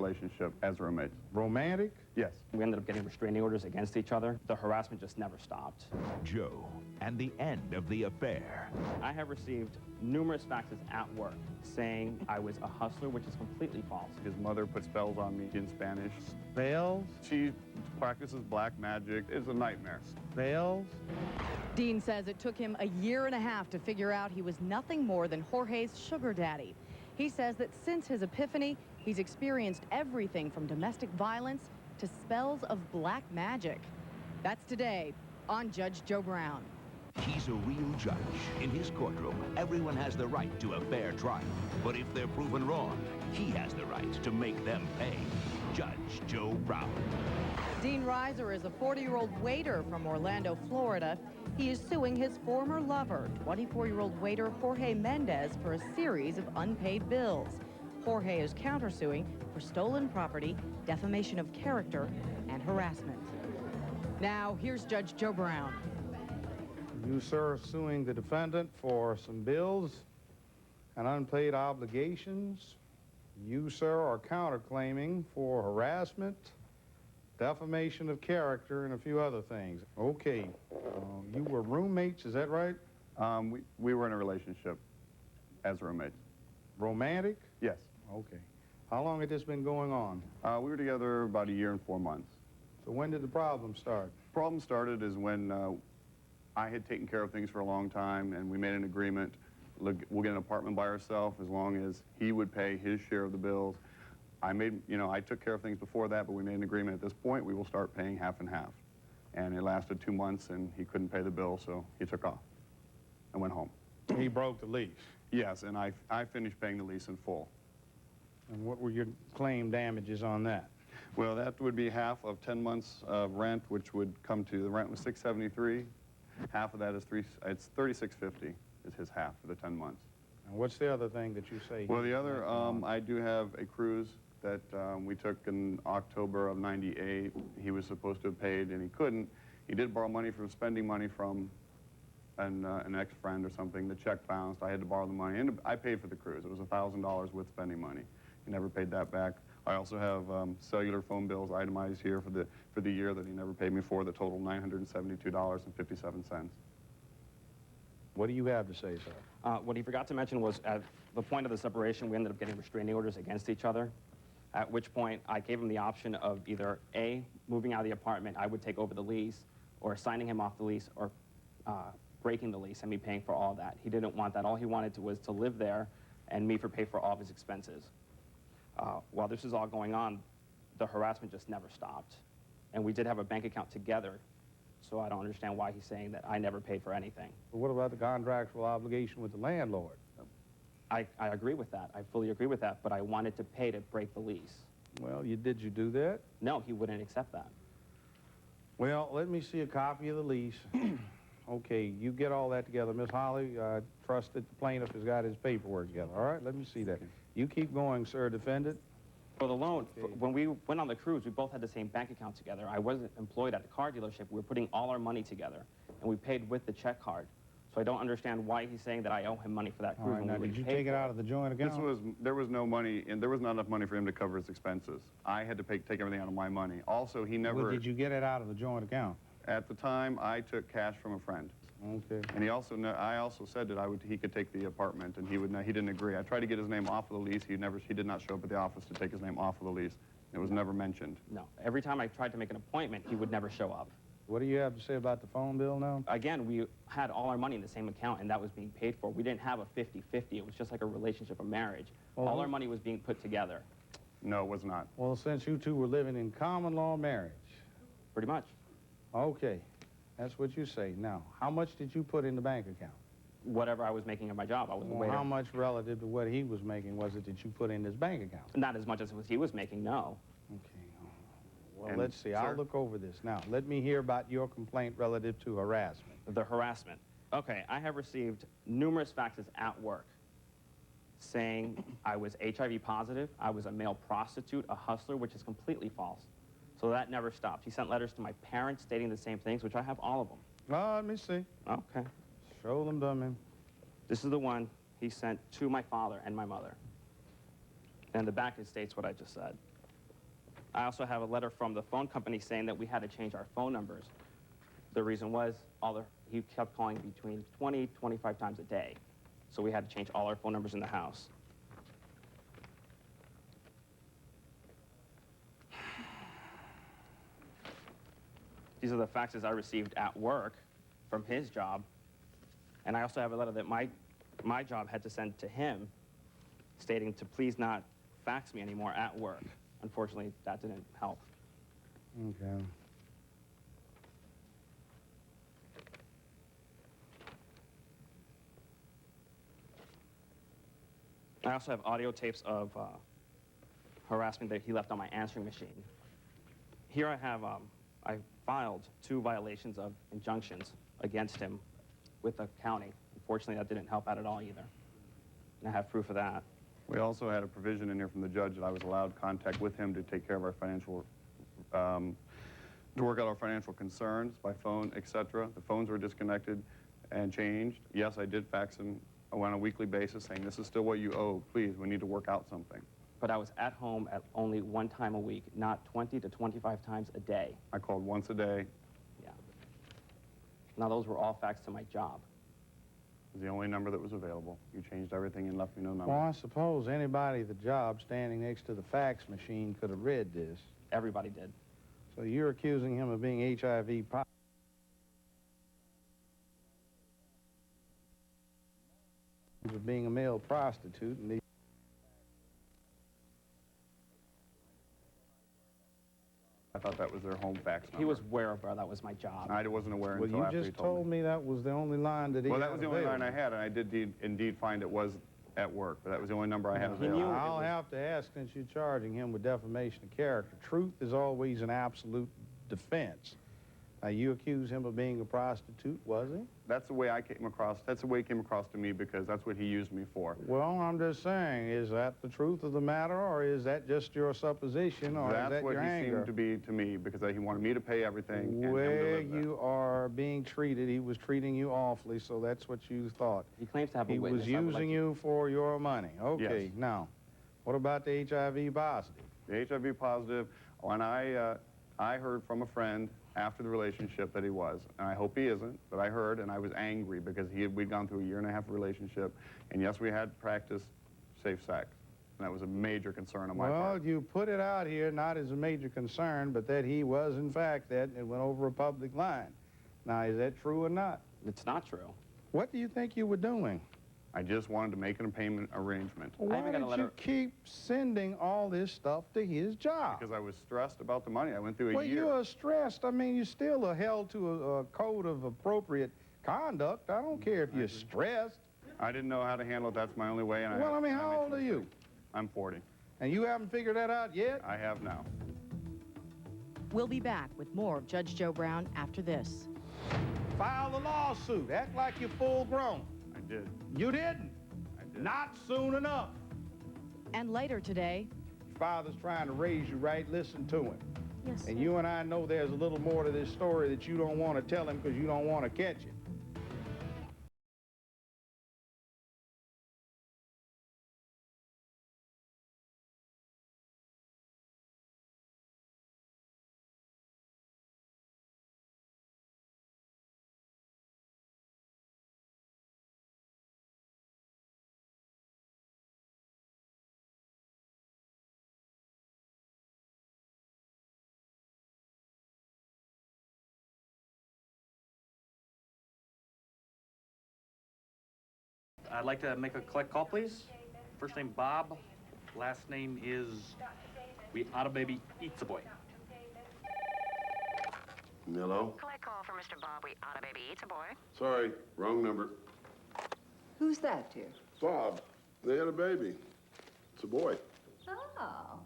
relationship as roommates. Romantic? Yes. We ended up getting restraining orders against each other. The harassment just never stopped. Joe and the end of the affair. I have received numerous faxes at work saying I was a hustler, which is completely false. His mother put spells on me in Spanish. Spells? She practices black magic. It's a nightmare. Spells? Dean says it took him a year and a half to figure out he was nothing more than Jorge's sugar daddy. He says that since his epiphany, he's experienced everything from domestic violence to spells of black magic. That's today on Judge Joe Brown. He's a real judge. In his courtroom, everyone has the right to a fair trial. But if they're proven wrong, he has the right to make them pay. Judge Joe Brown. Dean Reiser is a 40-year-old waiter from Orlando, Florida. He is suing his former lover, 24-year-old waiter Jorge Mendez, for a series of unpaid bills. Jorge is countersuing for stolen property, defamation of character, and harassment. Now, here's Judge Joe Brown. You, sir, are suing the defendant for some bills and unpaid obligations. You, sir, are counterclaiming for harassment, defamation of character, and a few other things. Okay. You were roommates, is that right? We were in a relationship as roommates. Romantic? Yes. Okay. How long had this been going on? We were together about a year and 4 months. So when did the problem start? Problem started is when I had taken care of things for a long time, and we made an agreement. Look, we'll get an apartment by ourselves as long as he would pay his share of the bills. I took care of things before that, but we made an agreement at this point. We will start paying half and half. And it lasted 2 months, and he couldn't pay the bill, so he took off and went home. He broke the lease? Yes, and I finished paying the lease in full. And what were your claim damages on that? Well, that would be half of 10 months of rent, which would come to, the rent was $673. Half of that is it's $36.50 is his half for the 10 months. And what's the other thing that you say? Well, the other, I do have a cruise that we took in October of '98. He was supposed to have paid, and he couldn't. He did borrow money from spending money from an ex-friend or something. The check bounced. I had to borrow the money, and I paid for the cruise. It was $1,000 with spending money. He never paid that back. I also have cellular phone bills itemized here for the year that he never paid me for, that total $972.57. What do you have to say, sir? What he forgot to mention was at the point of the separation, we ended up getting restraining orders against each other, at which point I gave him the option of either A, moving out of the apartment, I would take over the lease, or signing him off the lease, or breaking the lease and me paying for all that. He didn't want that. All he wanted was to live there and me pay for all of his expenses. While this is all going on, the harassment just never stopped. And we did have a bank account together, so I don't understand why he's saying that I never paid for anything. But what about the contractual obligation with the landlord? I agree with that. I fully agree with that, but I wanted to pay to break the lease. Well, did you do that? No, he wouldn't accept that. Well, let me see a copy of the lease. Okay, you get all that together. Miss Holly, I trust that the plaintiff has got his paperwork together. All right, let me see that. You keep going, sir, defendant. For the loan, when we went on the cruise, we both had the same bank account together. I wasn't employed at a car dealership. We were putting all our money together, and we paid with the check card. So I don't understand why he's saying that I owe him money for that cruise. All right, now, did you take it out of the joint account? There was no money, and there was not enough money for him to cover his expenses. I had to take everything out of my money. Also, he never... Well, did you get it out of the joint account? At the time, I took cash from a friend. Okay. And I also said that he could take the apartment, and he didn't agree. I tried to get his name off of the lease. He did not show up at the office to take his name off of the lease. It was never mentioned. No. Every time I tried to make an appointment, he would never show up. What do you have to say about the phone bill now? Again, we had all our money in the same account, and that was being paid for. We didn't have a 50-50. It was just like a relationship, a marriage. Well, all our money was being put together. No, it was not. Well, since you two were living in common law marriage. Pretty much. Okay. That's what you say. Now, how much did you put in the bank account? Whatever I was making at my job. I was a waiter. How much relative to what he was making was it that you put in his bank account? Not as much as he was making, no. Okay. Well, let's see. I'll look over this. Now, let me hear about your complaint relative to harassment. The harassment. Okay, I have received numerous faxes at work saying I was HIV positive, I was a male prostitute, a hustler, which is completely false. So that never stopped. He sent letters to my parents stating the same things, which I have all of them. Let me see. Okay. Show them to me. This is the one he sent to my father and my mother. And the back it states what I just said. I also have a letter from the phone company saying that we had to change our phone numbers. The reason was he kept calling between 20, 25 times a day. So we had to change all our phone numbers in the house. These are the faxes I received at work from his job. And I also have a letter that my job had to send to him stating to please not fax me anymore at work. Unfortunately, that didn't help. Okay. I also have audio tapes of harassment that he left on my answering machine. Here I have, I filed 2 violations of injunctions against him with the county. Unfortunately, that didn't help out at all either. And I have proof of that. We also had a provision in here from the judge that I was allowed contact with him to take care of our financial, to work out our financial concerns by phone, etc. The phones were disconnected and changed. Yes, I did fax him on a weekly basis saying, this is still what you owe. Please, we need to work out something. But I was at home at only 1 time a week, not 20 to 25 times a day. I called once a day. Yeah. Now, those were all faxed to my job. It was the only number that was available. You changed everything and left me no number. Well, I suppose anybody at the job standing next to the fax machine could have read this. Everybody did. So you're accusing him of being HIV positive. Of being a male prostitute, and I thought that was their home fax number. He was aware of that was my job. I wasn't aware well, until you after he just told told me that was the only line that he Well, had that was the only available. line I had, and I did indeed find it was at work, but that was the only number I had He knew available. I'll have to ask, since you're charging him with defamation of character, truth is always an absolute defense. Now, you accuse him of being a prostitute, was he? That's the way I came across. That's the way it came across to me because that's what he used me for. Well, I'm just saying, is that the truth of the matter, or is that just your supposition, or is That's that what your he anger? seemed to be to me because he wanted me to pay everything and him to Where live there. you are being treated, he was treating you awfully, so that's what you thought. He claims to have a He witness. was using you for your money. Okay, Yes. now, what about the HIV positive? The HIV positive, when I heard from a friend after the relationship that he was, and I hope he isn't, but I heard and I was angry because we'd gone through a 1.5 year relationship, and yes, we had practiced safe sex, and that was a major concern on my Well, part. you put it out here not as a major concern, but that he was, in fact, that it went over a public line. Now, is that true or not? It's not true. What do you think you were doing? I just wanted to make an payment arrangement Why even got a did you letter- keep sending all this stuff to his job? because I was stressed about the money. I went through a Well, year. you are stressed. I mean, you still are held to a code of appropriate conduct. I don't care if you're stressed. I didn't know how to handle it. That's my only way. And Well, I mean, made how some old are you? mistakes. I'm 40. And you haven't figured that out yet? I have now. We'll be back with more of Judge Joe Brown after this. File the lawsuit. Act like you're full grown. I did. You didn't. I did. Not soon enough. And later today, Your father's trying to raise you right. Listen to him. yes, And you and I know there's a little more to this story that you don't want to tell him because you don't want to catch it. I'd like to make a collect call, please. First name Bob, last name is We Otta Baby Eats a Boy. Hello? Collect call for Mr. Bob. We Otta Baby Eats a Boy. Sorry, wrong number. Who's that, dear? Bob, they had a baby. It's a boy. Oh.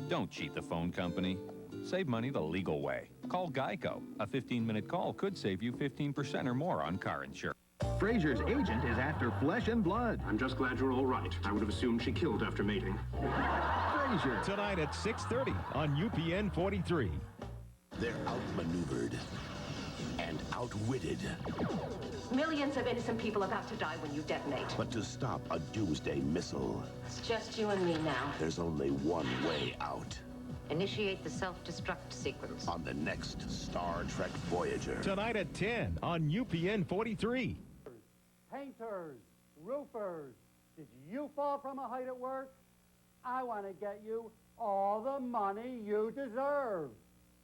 Don't cheat the phone company. Save money the legal way. Call Geico. A 15-minute call could save you 15% or more on car insurance. Fraser's agent is after flesh and blood. I'm just glad you're all right. I would have assumed she killed after mating. Fraser. Tonight at 6:30 on UPN 43. They're outmaneuvered and outwitted. Millions of innocent people about to die when you detonate. But to stop a doomsday missile, It's just you and me now. there's only one way out. Initiate the self-destruct sequence. On the next Star Trek Voyager. Tonight at 10 on UPN 43. Painters, roofers, did you fall from a height at work? I want to get you all the money you deserve.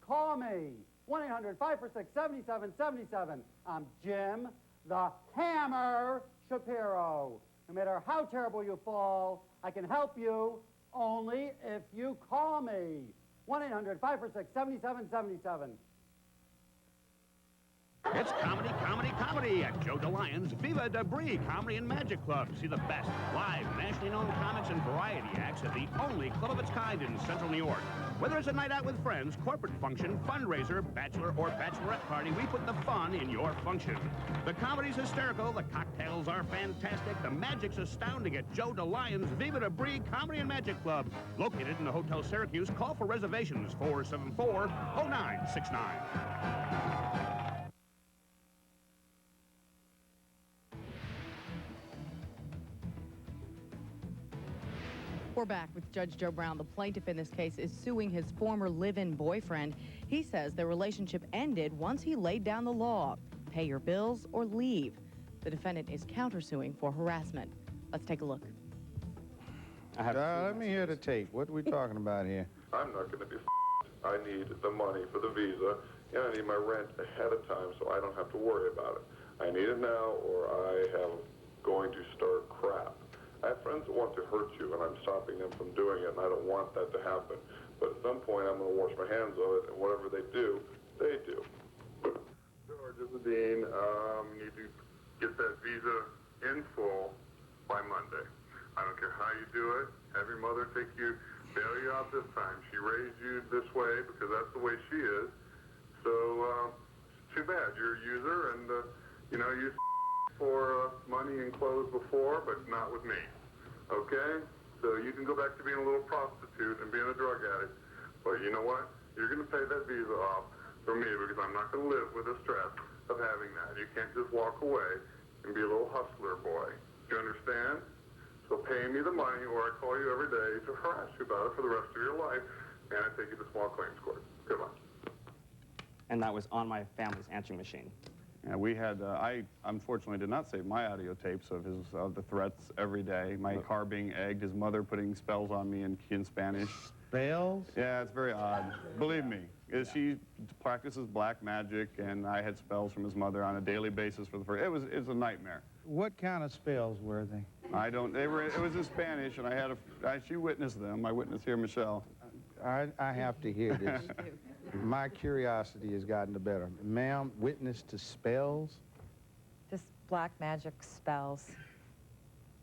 Call me, 1-800-546-7777. I'm Jim the Hammer Shapiro. No matter how terrible you fall, I can help you only if you call me, 1-800-546-7777. It's comedy, comedy, comedy at Joe DeLion's Viva Debris Comedy and Magic Club. See the best live, nationally known comics and variety acts at the only club of its kind in Central New York. Whether it's a night out with friends, corporate function, fundraiser, bachelor or bachelorette party, we put the fun in your function. The comedy's hysterical, the cocktails are fantastic, the magic's astounding at Joe DeLion's Viva Debris Comedy and Magic Club. Located in the Hotel Syracuse, call for reservations, 474-0969. We're back with Judge Joe Brown. The plaintiff in this case is suing his former live-in boyfriend. He says their relationship ended once he laid down the law. Pay your bills or leave. The defendant is countersuing for harassment. Let's take a look. Let me hear the tape. What are we talking about here? I'm not going to be I need the money for the visa, and I need my rent ahead of time so I don't have to worry about it. I need it now or I am going to start crap. I have friends that want to hurt you, and I'm stopping them from doing it, and I don't want that to happen. But at some point, I'm going to wash my hands of it, and whatever they do, they do. George is the dean. You need to get that visa in full by Monday. I don't care how you do it. Have your mother bail you out this time. She raised you this way because that's the way she is. So, too bad. You're a user, and, you for money and clothes before, but not with me, okay? So you can go back to being a little prostitute and being a drug addict, but you know what? You're going to pay that visa off for me because I'm not going to live with the stress of having that. You can't just walk away and be a little hustler boy. Do you understand? So pay me the money or I call you every day to harass you about it for the rest of your life, and I take you to small claims court. Good luck. And that was on my family's answering machine. Yeah, we had, I unfortunately did not save my audio tapes of his, the threats every day, my car being egged, his mother putting spells on me in Spanish. Spells? Yeah, it's very odd. Believe me, she practices black magic, and I had spells from his mother on a daily basis for the first, it was a nightmare. What kind of spells were they? It was in Spanish, and she witnessed them. My witness here, Michelle. I have to hear this. My curiosity has gotten the better. Ma'am, witness to spells? Just black magic spells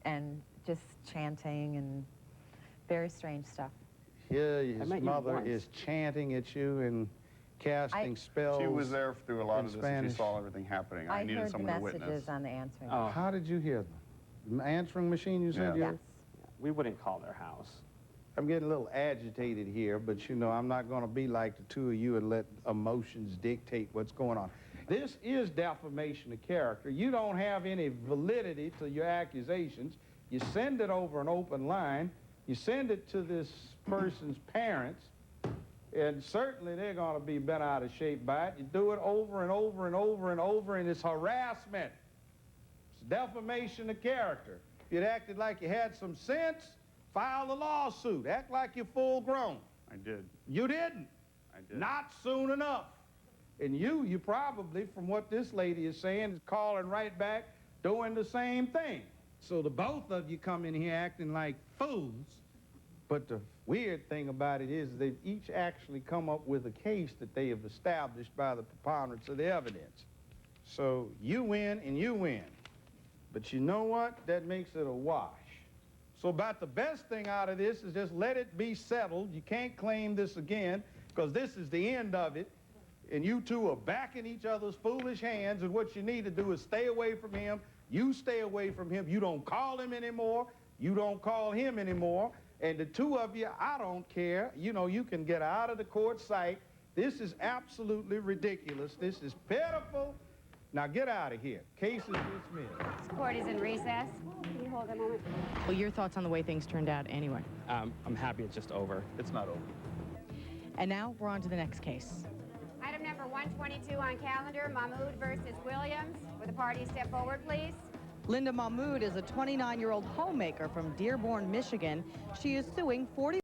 and just chanting and very strange stuff. Here, his mother is chanting at you and casting spells. She was there through a lot of this, and she Spanish. saw everything happening. I needed someone to witness. I heard messages on the answering. Oh. How did you hear them? The answering machine you said? Yes. We wouldn't call their house. I'm getting a little agitated here, but you know, I'm not going to be like the two of you and let emotions dictate what's going on. This is defamation of character. You don't have any validity to your accusations. You send it over an open line. You send it to this person's parents, and certainly they're going to be bent out of shape by it. You do it over and over and over and over, and it's harassment. It's defamation of character. If you'd acted like you had some sense, file a lawsuit. Act like you're full grown. I did. You didn't. I did. Not soon enough. And you probably, from what this lady is saying, is calling right back, doing the same thing. So the both of you come in here acting like fools. But the weird thing about it is they've each actually come up with a case that they have established by the preponderance of the evidence. So you win and you win. But you know what? That makes it a wash. So about the best thing out of this is just let it be settled. You can't claim this again because this is the end of it. And you two are back in each other's foolish hands, and what you need to do is stay away from him. You stay away from him. You don't call him anymore. You don't call him anymore. And the two of you, I don't care. You know, you can get out of the court sight. This is absolutely ridiculous. This is pitiful. Now get out of here. Case is dismissed. This court is in recess. Can you hold a moment? Well, your thoughts on the way things turned out anyway? I'm happy it's just over. It's not over. And now we're on to the next case. Item number 122 on calendar, Mahmood versus Williams. Would the parties step forward, please? Linda Mahmood is a 29-year-old homemaker from Dearborn, Michigan. She is suing 40